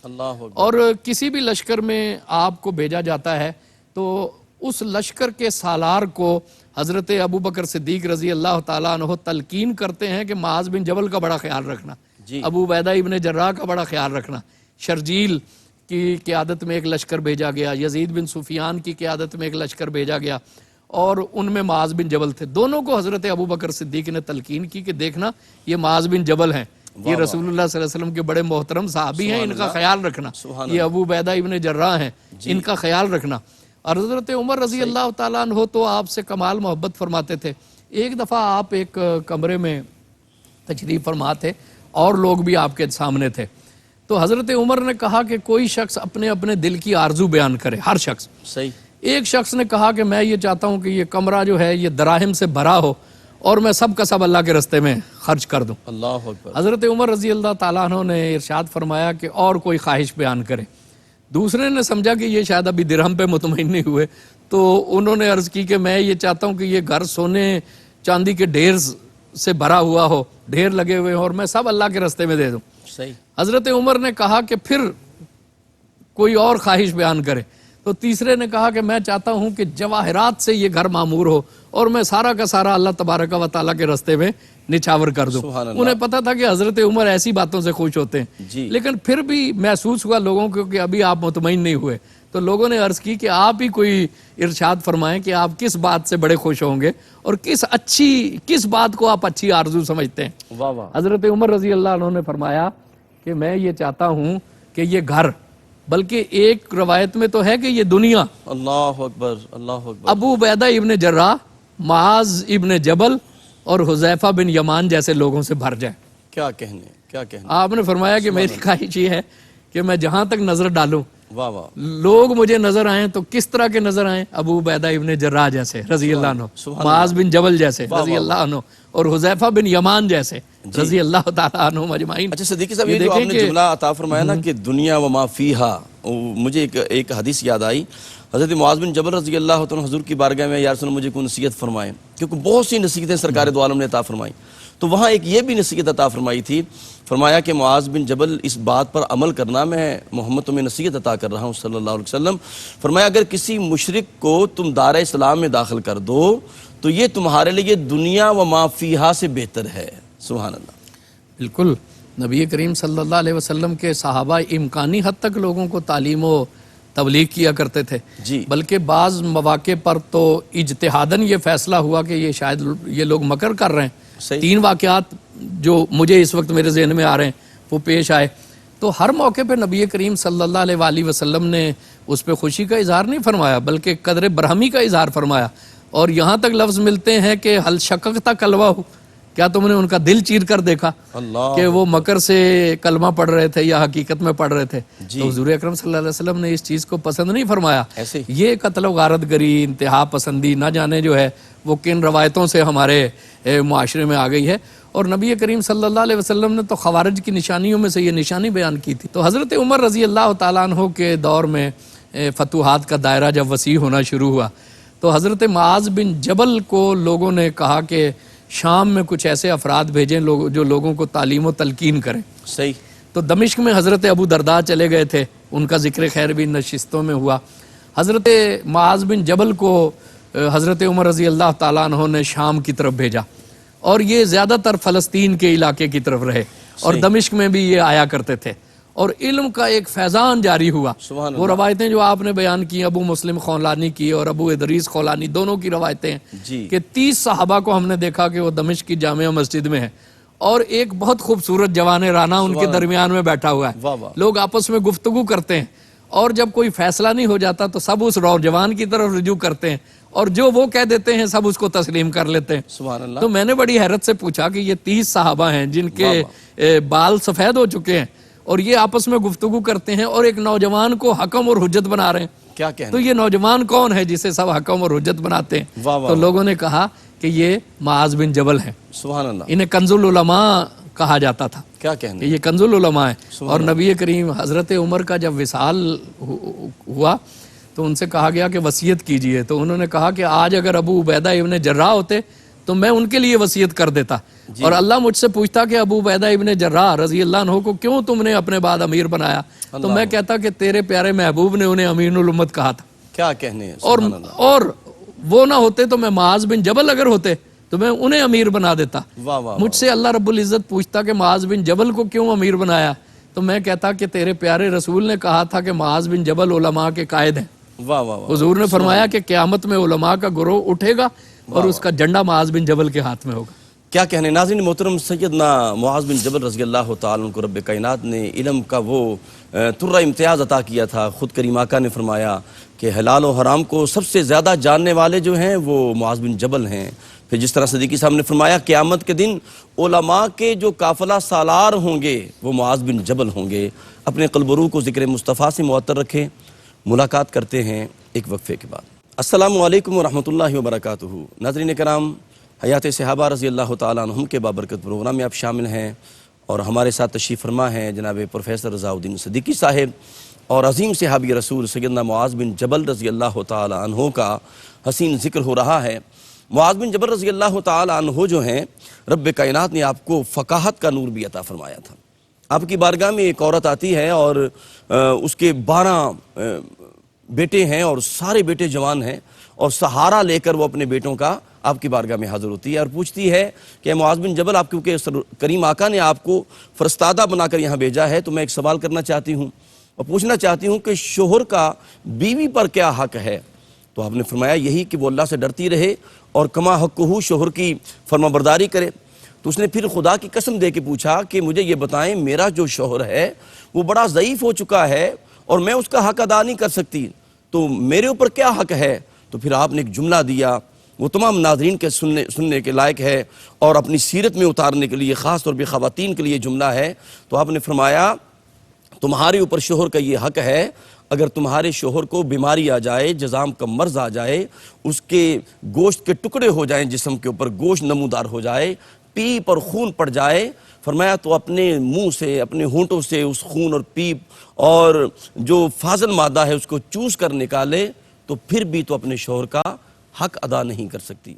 اور کسی بھی لشکر میں آپ کو بھیجا جاتا ہے تو اس لشکر کے سالار کو حضرت ابو بکر صدیق رضی اللہ تعالیٰ عنہ تلقین کرتے ہیں کہ معاذ بن جبل کا بڑا خیال رکھنا، ابو عبیدہ ابن جراح کا بڑا خیال رکھنا. شرجیل کی قیادت میں ایک لشکر بھیجا گیا، یزید بن سفیان کی قیادت میں ایک لشکر بھیجا گیا اور ان میں معاذ بن جبل تھے. دونوں کو حضرت ابو بکر صدیق نے تلقین کی کہ دیکھنا یہ معاذ بن جبل ہیں، یہ رسول اللہ صلی اللہ علیہ وسلم کے بڑے محترم صحابی ہیں، ان کا خیال رکھنا. یہ ابو عبیدہ ابن جراح ہیں، ان کا خیال رکھنا. اور حضرت عمر رضی اللہ تعالیٰ عنہ تو آپ سے کمال محبت فرماتے تھے. ایک دفعہ آپ ایک کمرے میں تشریف فرما تھے اور لوگ بھی آپ کے سامنے تھے. تو حضرت عمر نے کہا کہ کوئی شخص اپنے اپنے دل کی آرزو بیان کرے، ہر شخص. صحیح. ایک شخص نے کہا کہ میں یہ چاہتا ہوں کہ یہ کمرہ جو ہے یہ دراہم سے بھرا ہو اور میں سب کا سب اللہ کے رستے میں خرچ کر دوں. اللہ اکبر. حضرت عمر رضی اللہ تعالیٰ عنہ نے ارشاد فرمایا کہ اور کوئی خواہش بیان کرے. دوسرے نے سمجھا کہ یہ شاید ابھی درہم پہ مطمئن نہیں ہوئے تو انہوں نے عرض کی کہ میں یہ چاہتا ہوں کہ یہ گھر سونے چاندی کے ڈھیر سے بھرا ہوا ہو، ڈھیر لگے ہوئے ہوں اور میں سب اللہ کے رستے میں دے دوں. صحیح. حضرت عمر نے کہا کہ پھر کوئی اور خواہش بیان کرے. تو تیسرے نے کہا کہ میں چاہتا ہوں کہ جواہرات سے یہ گھر معمور ہو اور میں سارا کا سارا اللہ تبارک و تعالیٰ کے راستے میں نچھاور کر دوں. سبحان اللہ. انہیں پتا تھا کہ حضرت عمر ایسی باتوں سے خوش ہوتے ہیں, جی. لیکن پھر بھی محسوس ہوا لوگوں کو کہ ابھی آپ مطمئن نہیں ہوئے. تو لوگوں نے عرض کی کہ آپ ہی کوئی ارشاد فرمائیں کہ آپ کس بات سے بڑے خوش ہوں گے اور کس بات کو آپ اچھی آرزو سمجھتے ہیں. واہ واہ. حضرت عمر رضی اللہ عنہ نے فرمایا کہ میں یہ چاہتا ہوں کہ یہ گھر, بلکہ ایک روایت میں تو ہے کہ یہ دنیا, اللہ اکبر اللہ اکبر, ابو عبیدہ ابن جراح, معاذ ابن جبل اور حذیفہ بن یمان جیسے لوگوں سے بھر جائے. کیا کہنے کیا کہنے. آپ نے فرمایا کہ میری خواہش یہ ہے کہ میں جہاں تک نظر ڈالوں واہ واہ. لوگ مجھے نظر آئیں تو کس طرح کے نظر آئیں؟ ابو عبیدہ ابن جراح جیسے رضی اللہ عنہ, معاذ بن جبل جیسے رضی اللہ عنہ, اور حذیفہ بن یمان جیسے رضی اللہ تعالیٰ عنہم اجمعین. اچھا صدیقی صاحب, یہ جو آپ نے جملہ عطا فرمایا نا کہ دنیا و ما فیہا, مجھے ایک حدیث یاد آئی. حضرت معاذ بن جبل رضی اللہ عنہ حضور کی بارگاہ میں, یا رسول اللہ مجھے کوئی نصیحت فرمائیں, کیونکہ بہت سی نصیحتیں سرکار دو عالم نے عطا فرمائی. تو وہاں ایک یہ بھی نصیحت عطا فرمائی تھی, فرمایا کہ معاذ بن جبل اس بات پر عمل کرنا, میں محمد تمہیں نصیحت عطا کر رہا ہوں صلی اللہ علیہ وسلم. فرمایا اگر کسی مشرک کو تم دار اسلام میں داخل کر دو تو یہ تمہارے لیے دنیا و ما فیہا سے بہتر ہے. سبحان اللہ. بالکل. نبی کریم صلی اللہ علیہ وسلم کے صحابہ امکانی حد تک لوگوں کو تعلیم و تبلیغ کیا کرتے تھے, جی. بلکہ بعض مواقع پر تو اجتہاداً یہ فیصلہ ہوا کہ یہ شاید یہ لوگ مکر کر رہے ہیں. 3 واقعات جو مجھے اس وقت میرے ذہن میں آ رہے ہیں وہ پیش آئے. تو ہر موقع پہ نبی کریم صلی اللہ علیہ وآلہ وسلم نے اس پہ خوشی کا اظہار نہیں فرمایا, بلکہ قدر برہمی کا اظہار فرمایا. اور یہاں تک لفظ ملتے ہیں کہ حل شککتا کلوہ, کیا تم نے ان کا دل چیر کر دیکھا اللہ. کہ وہ مکر سے کلمہ پڑھ رہے تھے یا حقیقت میں پڑھ رہے تھے. جی. تو حضور اکرم صلی اللہ علیہ وسلم نے اس چیز کو پسند نہیں فرمایا. ایسے یہ قتل و غارت گری, انتہا پسندی نہ جانے جو ہے وہ کن روایتوں سے ہمارے معاشرے میں آ گئی ہے. اور نبی کریم صلی اللہ علیہ وسلم نے تو خوارج کی نشانیوں میں سے یہ نشانی بیان کی تھی. تو حضرت عمر رضی اللہ تعالیٰ عنہ کے دور میں فتوحات کا دائرہ جب وسیع ہونا شروع ہوا تو حضرت معاذ بن جبل کو لوگوں نے کہا کہ شام میں کچھ ایسے افراد بھیجیں جو لوگوں کو تعلیم و تلقین کریں. صحیح. تو دمشق میں حضرت ابو درداء چلے گئے تھے, ان کا ذکر خیر بھی نشستوں میں ہوا. حضرت معاذ بن جبل کو حضرت عمر رضی اللہ تعالیٰ عنہ نے شام کی طرف بھیجا, اور یہ زیادہ تر فلسطین کے علاقے کی طرف رہے, اور دمشق میں بھی یہ آیا کرتے تھے, اور علم کا ایک فیضان جاری ہوا. وہ روایتیں جو آپ نے بیان کی, ابو مسلم خولانی کی اور ابو ادریس خولانی دونوں کی روایتیں ہیں جی. کہ 30 صحابہ کو ہم نے دیکھا کہ وہ دمشق کی جامع مسجد میں ہے, اور ایک بہت خوبصورت جوان رانا ان کے درمیان میں بیٹھا ہوا ہے. واہ واہ. لوگ آپس میں گفتگو کرتے ہیں, اور جب کوئی فیصلہ نہیں ہو جاتا تو سب اس نوجوان کی طرف رجوع کرتے ہیں, اور جو وہ کہہ دیتے ہیں سب اس کو تسلیم کر لیتے ہیں. سبحان اللہ. تو میں نے بڑی حیرت سے پوچھا کہ یہ 30 صحابہ ہیں جن کے بال سفید ہو چکے ہیں, اور یہ آپس میں گفتگو کرتے ہیں اور ایک نوجوان کو حکم اور حجت بنا رہے ہیں. کیا کہنا. تو یہ نوجوان کون ہے جسے سب حکم اور حجت بناتے ہیں؟ واہ واہ. تو لوگوں نے کہا کہ یہ معاذ بن جبل ہیں. سبحان اللہ. انہیں کنز العلماء کہا جاتا تھا کیا کہ کہنا. یہ کنز العلماء ہیں. اور نبی کریم حضرت عمر کا جب وصال ہوا تو ان سے کہا گیا کہ وصیت کیجئے. تو انہوں نے کہا کہ آج اگر ابو عبیدہ ابن جراح ہوتے تو میں ان کے لیے وصیت کر دیتا, اور اللہ مجھ سے پوچھتا کہ ابو عبیدہ ابن جراح رضی اللہ عنہ کو کیوں تم نے اپنے بعد امیر بنایا, تو میں کہتا کہ تیرے پیارے محبوب نے انہیں امین الامت کہا تھا. کیا کہنے. اور وہ نہ ہوتے تو میں معاذ بن جبل اگر ہوتے تو میں انہیں امیر بنا دیتا. واہ واہ. مجھ سے اللہ رب العزت پوچھتا کہ معاذ بن جبل کو کیوں امیر بنایا, تو میں کہتا کہ تیرے پیارے رسول نے کہا تھا کہ معاذ بن جبل علماء کے قائد ہیں. واہ واہ. حضور نے فرمایا کہ قیامت میں علماء کا گروہ اٹھے گا اور اس کا جھنڈا معاذ بن جبل کے ہاتھ میں ہوگا. کیا کہنے. ناظرین محترم, سیدنا معاذ بن جبل رضی اللہ تعالیٰ عنہ کو رب کائنات نے علم کا وہ ترہ امتیاز عطا کیا تھا. خود کریم آقا نے فرمایا کہ حلال و حرام کو سب سے زیادہ جاننے والے جو ہیں وہ معاذ بن جبل ہیں. پھر جس طرح صدیقی صاحب نے فرمایا قیامت کے دن علماء کے جو قافلہ سالار ہوں گے وہ معاذ بن جبل ہوں گے. اپنے قلب و روح کو ذکر مصطفیٰ سے معطر رکھیں. ملاقات کرتے ہیں ایک وقفے کے بعد. السلام علیکم ورحمۃ اللہ وبرکاتہ. ناظرین کرام, حیات صحابہ رضی اللہ تعالیٰ عنہم کے بابرکت پروگرام میں آپ شامل ہیں, اور ہمارے ساتھ تشریف فرما ہیں جناب پروفیسر رضا الدین صدیقی صاحب, اور عظیم صحابی رسول سیدنا معاذ بن جبل رضی اللہ تعالیٰ عنہ کا حسین ذکر ہو رہا ہے. معاذ بن جبل رضی اللہ تعالیٰ عنہ جو ہیں, رب کائنات نے آپ کو فقاہت کا نور بھی عطا فرمایا تھا. آپ کی بارگاہ میں ایک عورت آتی ہے اور اس کے 12 بیٹے ہیں اور سارے بیٹے جوان ہیں، اور سہارا لے کر وہ اپنے بیٹوں کا آپ کی بارگاہ میں حاضر ہوتی ہے اور پوچھتی ہے کہ معاذ بن جبل، آپ کیونکہ کریم آقا نے آپ کو فرستادہ بنا کر یہاں بھیجا ہے، تو میں ایک سوال کرنا چاہتی ہوں اور پوچھنا چاہتی ہوں کہ شوہر کا بیوی پر کیا حق ہے؟ تو آپ نے فرمایا یہی کہ وہ اللہ سے ڈرتی رہے اور کما حقہ شوہر کی فرما برداری کرے۔ تو اس نے پھر خدا کی قسم دے کے پوچھا کہ مجھے یہ بتائیں، میرا جو شوہر ہے وہ بڑا ضعیف ہو چکا ہے اور میں اس کا حق ادا نہیں کر سکتی، تو میرے اوپر کیا حق ہے؟ تو پھر آپ نے ایک جملہ دیا، وہ تمام ناظرین کے سننے کے لائق ہے اور اپنی سیرت میں اتارنے کے لیے خاص طور پہ خواتین کے لیے جملہ ہے۔ تو آپ نے فرمایا تمہارے اوپر شوہر کا یہ حق ہے، اگر تمہارے شوہر کو بیماری آ جائے، جزام کا مرض آ جائے، اس کے گوشت کے ٹکڑے ہو جائیں، جسم کے اوپر گوشت نمودار ہو جائے، پیپ اور خون پڑ جائے، فرمایا تو اپنے منہ سے، اپنے ہونٹوں سے اس خون اور پیپ اور جو فاضل مادہ ہے اس کو چوس کر نکالے، تو پھر بھی تو اپنے شوہر کا حق ادا نہیں کر سکتی۔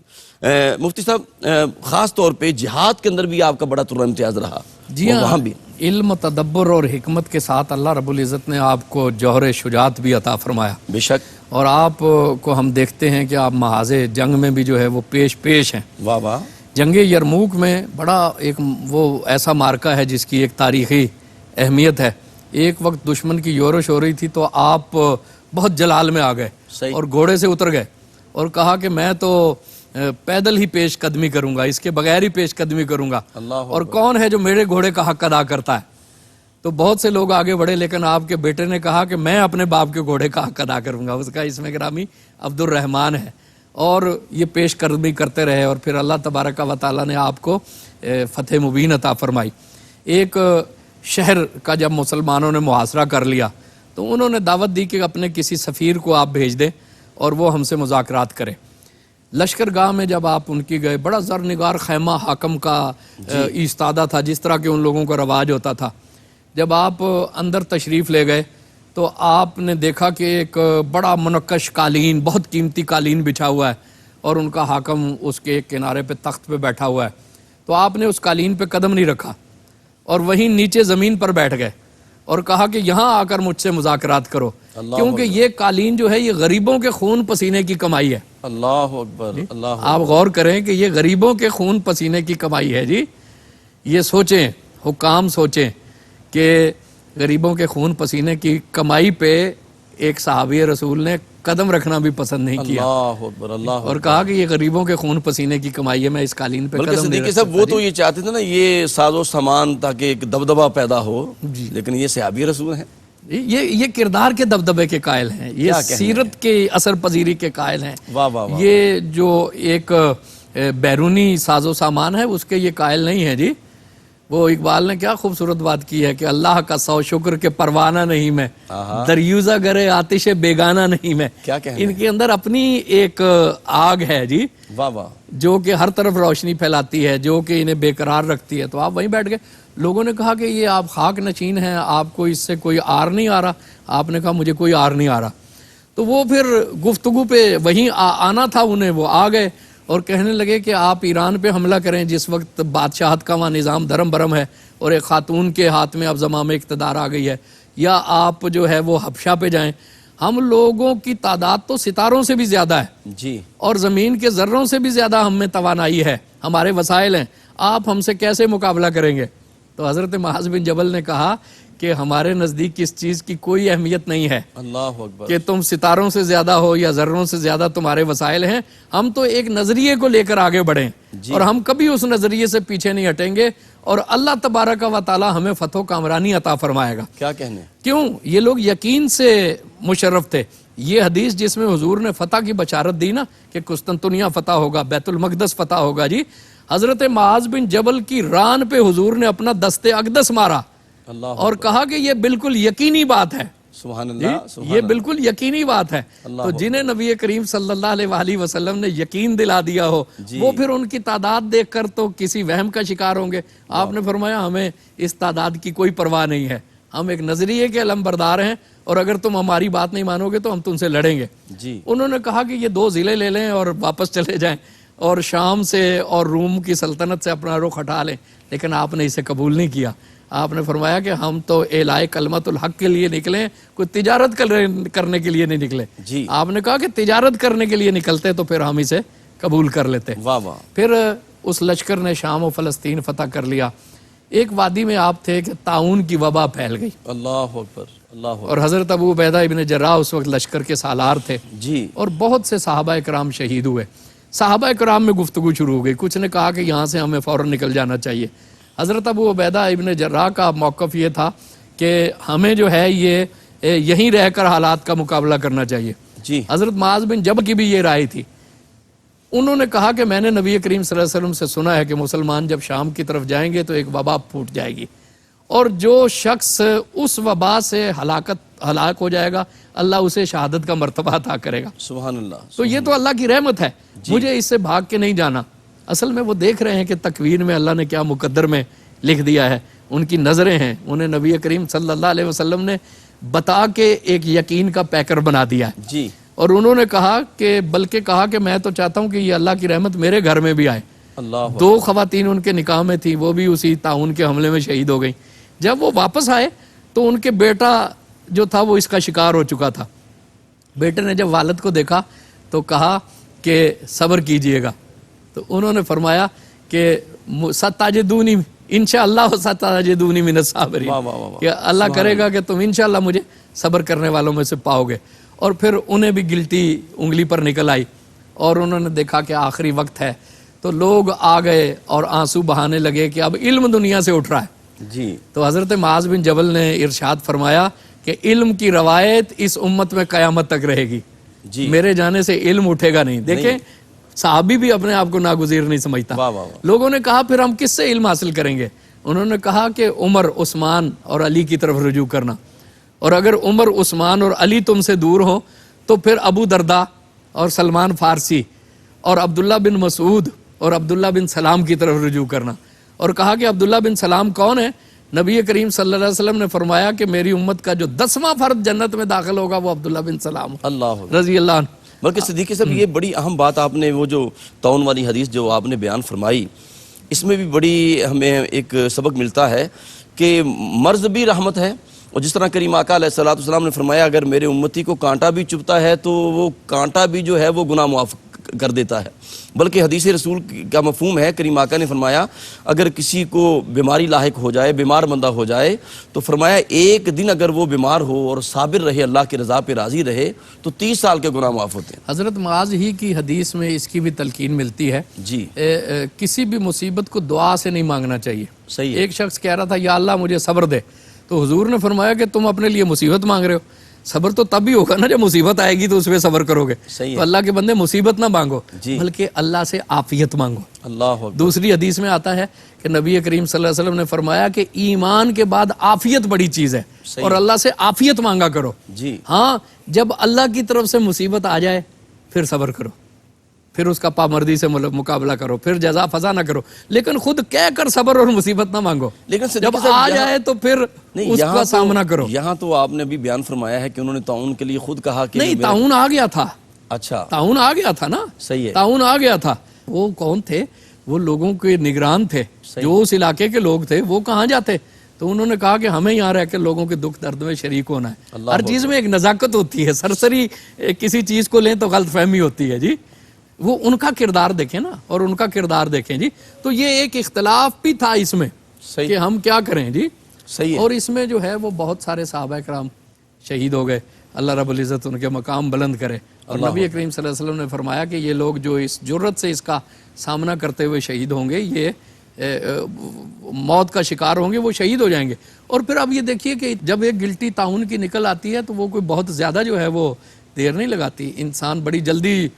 مفتی صاحب، خاص طور پہ جہاد کے اندر بھی آپ کا بڑا طرح امتیاز رہا، جی ہاں، وہاں بھی علم، تدبر اور حکمت کے ساتھ اللہ رب العزت نے آپ کو جوہر شجاعت بھی عطا فرمایا، بے شک، اور آپ کو ہم دیکھتے ہیں کہ آپ محاذ جنگ میں بھی جو ہے وہ پیش ہیں۔ واہ واہ، جنگ یرموک میں بڑا ایک وہ ایسا مارکہ ہے جس کی ایک تاریخی اہمیت ہے۔ ایک وقت دشمن کی یورش ہو رہی تھی تو آپ بہت جلال میں آ گئے صحیح، اور گھوڑے سے اتر گئے اور کہا کہ میں تو پیدل ہی پیش قدمی کروں گا، اس کے بغیر ہی پیش قدمی کروں گا، اللہ اور کون ہے جو میرے گھوڑے کا حق ادا کرتا ہے؟ تو بہت سے لوگ آگے بڑھے، لیکن آپ کے بیٹے نے کہا کہ میں اپنے باپ کے گھوڑے کا حق ادا کروں گا، اس کا اسم گرامی عبد الرحمن ہے، اور یہ پیش قدمی کرتے رہے، اور پھر اللہ تبارک و تعالیٰ نے آپ کو فتح مبین عطا فرمائی۔ ایک شہر کا جب مسلمانوں نے محاصرہ کر لیا تو انہوں نے دعوت دی کہ اپنے کسی سفیر کو آپ بھیج دیں اور وہ ہم سے مذاکرات کرے۔ لشکر گاہ میں جب آپ ان کی گئے، بڑا زرنگار خیمہ حاکم کا ایستادہ تھا، جس طرح کہ ان لوگوں کا رواج ہوتا تھا۔ جب آپ اندر تشریف لے گئے تو آپ نے دیکھا کہ ایک بڑا منقش قالین، بہت قیمتی قالین بچھا ہوا ہے، اور ان کا حاکم اس کے ایک کنارے پہ تخت پہ بیٹھا ہوا ہے۔ تو آپ نے اس قالین پہ قدم نہیں رکھا اور وہیں نیچے زمین پر بیٹھ گئے اور کہا کہ یہاں آ کر مجھ سے مذاکرات کرو، کیونکہ یہ قالین جو ہے یہ غریبوں کے خون پسینے کی کمائی ہے۔ اللہ اکبر، اللہ، آپ غور کریں کہ یہ غریبوں کے خون پسینے کی کمائی ہے جی۔ یہ سوچیں، حکام سوچیں کہ غریبوں کے خون پسینے کی کمائی پہ ایک صحابی رسول نے قدم رکھنا بھی پسند نہیں کیا، اللہ اکبر، اللہ، اور کہا کہ یہ غریبوں کے خون پسینے کی کمائی ہے، میں اس قالین پہ بلکہ قدم نہیں صدیقی رکھ صاحب وہ سکتا۔ تو یہ چاہتے تھے نا یہ ساز و سامان تاکہ ایک دبدبہ پیدا ہو، لیکن یہ صحابی رسول ہیں، یہ کردار کے دبدبے کے قائل ہیں، یہ سیرت کے اثر پذیری کے قائل ہیں، واہ واہ واہ، یہ جو ایک بیرونی ساز و سامان ہے اس کے یہ قائل نہیں ہے جی۔ وہ اقبال نے کیا خوبصورت بات کی ہے کہ اللہ کا سو شکر کے پروانہ نہیں میں، دریوزہ گرے آتش بیگانہ نہیں میں۔ کیا کہنا، ان کے اندر اپنی ایک آگ ہے جی، واہ واہ، جو کہ ہر طرف روشنی پھیلاتی ہے، جو کہ انہیں بے قرار رکھتی ہے۔ تو آپ وہیں بیٹھ گئے، لوگوں نے کہا کہ یہ آپ خاک نشین ہیں، آپ کو اس سے کوئی آر نہیں آ رہا؟ آپ نے کہا مجھے کوئی آر نہیں آ رہا۔ تو وہ پھر گفتگو پہ وہیں آنا تھا انہیں، وہ آ گئے اور کہنے لگے کہ آپ ایران پہ حملہ کریں جس وقت بادشاہت کا وہاں نظام دھرم برم ہے اور ایک خاتون کے ہاتھ میں اب زمام اقتدار آ گئی ہے، یا آپ جو ہے وہ حبشہ پہ جائیں۔ ہم لوگوں کی تعداد تو ستاروں سے بھی زیادہ ہے جی، اور زمین کے ذروں سے بھی زیادہ ہم میں توانائی ہے، ہمارے وسائل ہیں، آپ ہم سے کیسے مقابلہ کریں گے؟ تو حضرت معاذ بن جبل نے کہا کہ ہمارے نزدیک اس چیز کی کوئی اہمیت نہیں ہے اللہ اکبر، کہ تم ستاروں سے زیادہ ہو یا ذروں سے زیادہ تمہارے وسائل ہیں، ہم تو ایک نظریے کو لے کر آگے بڑھیں اور ہم کبھی اس نظریے سے پیچھے نہیں ہٹیں گے، اور اللہ تبارک و تعالی ہمیں فتح و کامرانی عطا فرمائے گا۔ کیا کہنے، کیوں؟ یہ لوگ یقین سے مشرف تھے۔ یہ حدیث جس میں حضور نے فتح کی بشارت دی نا کہ قسطنطنیہ فتح ہوگا، بیت المقدس فتح ہوگا جی، حضرت معاذ بن جبل کی ران پہ حضور نے اپنا دست اقدس مارا اللہ اور کہا کہ یہ بالکل یقینی بات ہے، سبحان اللہ، یہ بالکل یقینی بات ہے۔ تو جنہیں نبی کریم صلی اللہ علیہ وآلہ وسلم نے یقین دلا دیا ہو، وہ پھر ان کی تعداد دیکھ کر تو کسی وہم کا شکار ہوں گے۔ آپ نے فرمایا ہمیں اس تعداد کی کوئی پرواہ نہیں ہے، ہم ایک نظریے کے علم بردار ہیں، اور اگر تم ہماری بات نہیں مانو گے تو ہم تم سے لڑیں گے۔ جی، انہوں نے کہا کہ یہ 2 ضلع لے لیں اور واپس چلے جائیں اور شام سے اور روم کی سلطنت سے اپنا رخ ہٹا لیں، لیکن آپ نے اسے قبول نہیں کیا۔ آپ نے فرمایا کہ ہم تو اعلاء کلمت الحق کے لیے نکلے، کوئی تجارت کرنے کے لیے نہیں نکلے. جی آپ نے کہا کہ تجارت کرنے کے لیے نکلتے تو پھر ہم اسے قبول کر لیتے. واہ واہ. پھر اس لشکر نے شام و فلسطین فتح کر لیا. ایک وادی میں آپ تھے کہ طاعون کی وبا پھیل گئی، اللہ اکبر اللہ اکبر. اور حضرت ابو عبیدہ ابن جراح اس وقت لشکر کے سالار تھے، جی اور بہت سے صحابہ اکرام شہید ہوئے. صحابہ اکرام میں گفتگو شروع ہو گئی. کچھ نے کہا کہ یہاں سے ہمیں فوراً نکل جانا چاہیے. حضرت ابو عبیدہ ابن جراح کا موقف یہ تھا کہ ہمیں جو ہے یہ یہیں رہ کر حالات کا مقابلہ کرنا چاہیے. جی حضرت معاذ بن جبل کی بھی یہ رائے تھی. انہوں نے کہا کہ میں نے نبی کریم صلی اللہ علیہ وسلم سے سنا ہے کہ مسلمان جب شام کی طرف جائیں گے تو ایک وبا پھوٹ جائے گی، اور جو شخص اس وبا سے ہلاک ہو جائے گا اللہ اسے شہادت کا مرتبہ عطا کرے گا. سبحان اللہ. تو یہ تو اللہ کی رحمت ہے، مجھے اس سے بھاگ کے نہیں جانا. اصل میں وہ دیکھ رہے ہیں کہ تکوین میں اللہ نے کیا مقدر میں لکھ دیا ہے. ان کی نظریں ہیں، انہیں نبی کریم صلی اللہ علیہ وسلم نے بتا کے ایک یقین کا پیکر بنا دیا ہے. جی اور انہوں نے کہا کہ بلکہ کہا کہ میں تو چاہتا ہوں کہ یہ اللہ کی رحمت میرے گھر میں بھی آئے. اللہ 2 خواتین ان کے نکاح میں تھی، وہ بھی اسی طاعون کے حملے میں شہید ہو گئیں. جب وہ واپس آئے تو ان کے بیٹا جو تھا وہ اس کا شکار ہو چکا تھا. بیٹے نے جب والد کو دیکھا تو کہا کہ صبر کیجئے گا. تو انہوں نے فرمایا کہ ستاجدونی انشاءاللہ ستاجدونی من الصابرین، واہ واہ واہ. کہ اللہ کرے گا کہ تم انشاءاللہ مجھے صبر کرنے والوں میں سے پاؤ گے. اور پھر انہیں بھی گلٹی انگلی پر نکل آئی اور انہوں نے دیکھا کہ آخری وقت ہے تو لوگ آ گئے اور آنسو بہانے لگے کہ اب علم دنیا سے اٹھ رہا ہے. جی تو حضرت معاذ بن جبل نے ارشاد فرمایا کہ علم کی روایت اس امت میں قیامت تک رہے گی، جی میرے جانے سے علم اٹھے گا نہیں. دیکھیں صحابی بھی اپنے آپ کو ناگزیر نہیں سمجھتا. واہ واہ واہ. لوگوں نے کہا پھر ہم کس سے علم حاصل کریں گے؟ انہوں نے کہا کہ عمر، عثمان اور علی کی طرف رجوع کرنا، اور اگر عمر، عثمان اور علی تم سے دور ہو تو پھر ابو درداء اور سلمان فارسی اور عبداللہ بن مسعود اور عبداللہ بن سلام کی طرف رجوع کرنا. اور کہا کہ عبداللہ بن سلام کون ہے؟ نبی کریم صلی اللہ علیہ وسلم نے فرمایا کہ میری امت کا جو 10واں فرد جنت میں داخل ہوگا وہ عبداللہ بن سلام اللہ اکبر. رضی اللہ عنہ. بلکہ صدیقی صاحب یہ بڑی اہم بات آپ نے، وہ جو طاعون والی حدیث جو آپ نے بیان فرمائی، اس میں بھی بڑی ہمیں ایک سبق ملتا ہے کہ مرض بھی رحمت ہے. اور جس طرح کریم آقا علیہ السلام نے فرمایا اگر میرے امتی کو کانٹا بھی چبھتا ہے تو وہ کانٹا بھی جو ہے وہ گناہ معاف کر دیتا ہے. بلکہ حدیث رسول کا مفہوم ہے، کریم آقا نے فرمایا اگر کسی کو بیماری لاحق ہو جائے، بیمار بندہ ہو جائے، تو فرمایا ایک دن اگر وہ بیمار ہو اور صابر رہے، اللہ کی رضا پہ راضی رہے، تو 30 سال کے گناہ معاف ہوتے ہیں. حضرت معاذ ہی کی حدیث میں اس کی بھی تلقین ملتی ہے. جی کسی بھی مصیبت کو دعا سے نہیں مانگنا چاہیے. صحیح ہے. ایک شخص کہہ رہا تھا یا اللہ مجھے صبر دے، تو حضور نے فرمایا کہ تم اپنے لیے مصیبت مانگ رہے ہو، صبر تو تب ہی ہوگا نا جب مصیبت آئے گی تو اس پہ صبر کرو گے. صحیح ہے. تو اللہ کے بندے مصیبت نہ مانگو، جی. بلکہ اللہ سے عافیت مانگو. اللہ اکبر. دوسری حدیث میں آتا ہے کہ نبی کریم صلی اللہ علیہ وسلم نے فرمایا کہ ایمان کے بعد عافیت بڑی چیز ہے، اور اللہ سے عافیت مانگا کرو. جی ہاں جب اللہ کی طرف سے مصیبت آ جائے پھر صبر کرو، پھر اس کا پامردی سے مقابلہ کرو، پھر جزا فضا نہ کرو، لیکن خود کہہ کر صبر اور مصیبت نہ مانگو. لیکن جب آ جائے تو پھر اس کا سامنا کرو. یہاں تو آپ نے بھی بیان فرمایا ہے کہ انہوں نے طاعون کے لیے خود کہا کہ نہیں، طاعون آ گیا تھا. اچھا طاعون آ گیا تھا نا. صحیح ہے. طاعون آ گیا تھا. وہ کون تھے؟ وہ لوگوں کے نگران تھے، جو اس علاقے کے لوگ تھے. وہ کہاں جاتے؟ تو انہوں نے کہا کہ ہمیں یہاں رہ کے لوگوں کے دکھ درد میں شریک ہونا ہے. ہر چیز میں ایک نزاکت ہوتی ہے. سرسری کسی چیز کو لیں تو غلط فہمی ہوتی ہے. جی وہ ان کا کردار دیکھیں نا، اور ان کا کردار دیکھیں. جی تو یہ ایک اختلاف بھی تھا اس میں کہ ہم کیا کریں. جی صحیح ہے. اور اس میں جو ہے وہ بہت سارے صحابہ کرام شہید ہو گئے. اللہ رب العزت ان کے مقام بلند کرے. اور نبی کریم صلی اللہ علیہ وسلم نے فرمایا کہ یہ لوگ جو اس جرت سے اس کا سامنا کرتے ہوئے شہید ہوں گے، یہ موت کا شکار ہوں گے، وہ شہید ہو جائیں گے. اور پھر اب یہ دیکھیے کہ جب ایک گلٹی طاعون کی نکل آتی ہے تو وہ کوئی بہت زیادہ جو ہے وہ دیر نہیں لگاتی. انسان بڑی جلدی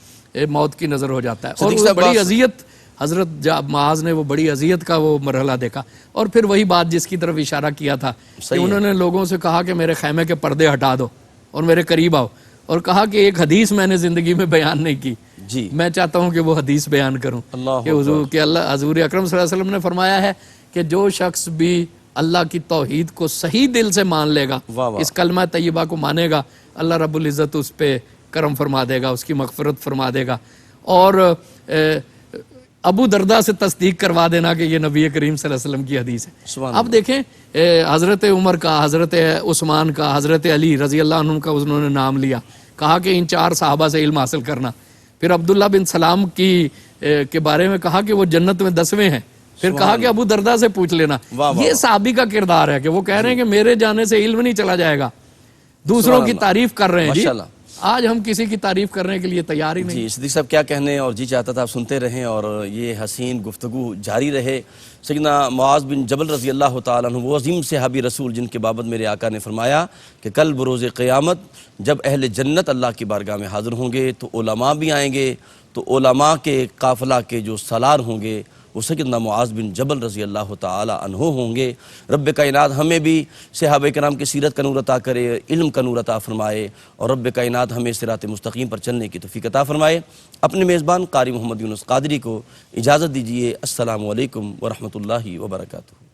موت کی نظر ہو جاتا ہے. اور وہ بڑی اذیت، حضرت معاذ نے وہ بڑی اذیت کا وہ مرحلہ دیکھا. اور پھر وہی بات جس کی طرف اشارہ کیا تھا کہ انہوں نے لوگوں سے کہا کہ میرے خیمے کے پردے ہٹا دو اور میرے قریب آؤ، اور کہا کہ ایک حدیث میں نے زندگی میں بیان نہیں کی. جی میں چاہتا ہوں کہ وہ حدیث بیان کروں کہ حضور اکرم صلی اللہ علیہ وسلم نے فرمایا ہے کہ جو شخص بھی اللہ کی توحید کو صحیح دل سے مان لے گا، اس کلمہ طیبہ کو مانے گا، اللہ رب العزت اس پہ کرم فرما دے گا، اس کی مغفرت فرما دے گا. اور ابو دردہ سے تصدیق کروا دینا کہ یہ نبی کریم صلی اللہ علیہ وسلم کی حدیث ہے. سبحان اب دیکھیں حضرت عمر کا، حضرت عثمان کا، حضرت علی رضی اللہ عنہ کا انہوں نے نام لیا، کہا کہ ان 4 صحابہ سے علم حاصل کرنا. پھر عبداللہ بن سلام کے بارے میں کہا کہ وہ جنت میں 10ویں ہیں. پھر کہا کہ ابو دردہ سے پوچھ لینا. یہ صحابی کا کردار ہے کہ وہ کہہ رہے ہیں کہ میرے جانے سے علم نہیں چلا جائے گا، دوسروں کی تعریف کر رہے ہیں. جی آج ہم کسی کی تعریف کرنے کے لیے تیار ہی نہیں. جی صدیق صاحب کیا کہنے، اور جی چاہتا تھا آپ سنتے رہیں اور یہ حسین گفتگو جاری رہے. سیدنا معاذ بن جبل رضی اللہ تعالیٰ عنہ، وہ عظیم صحابی رسول جن کے بابت میرے آقا نے فرمایا کہ کل بروز قیامت جب اہل جنت اللہ کی بارگاہ میں حاضر ہوں گے تو علماء بھی آئیں گے، تو علماء کے قافلہ کے جو سالار ہوں گے وہ سیدنا معاذ بن جبل رضی اللہ تعالی عنہ ہوں گے. رب کائنات ہمیں بھی صحابہ کرام کی سیرت کا نور عطا کرے، علم کا نور عطا فرمائے، اور رب کائنات ہمیں صراط مستقیم پر چلنے کی توفیق عطا فرمائے. اپنے میزبان قاری محمد یونس قادری کو اجازت دیجیے. السلام علیکم ورحمۃ اللہ وبرکاتہ.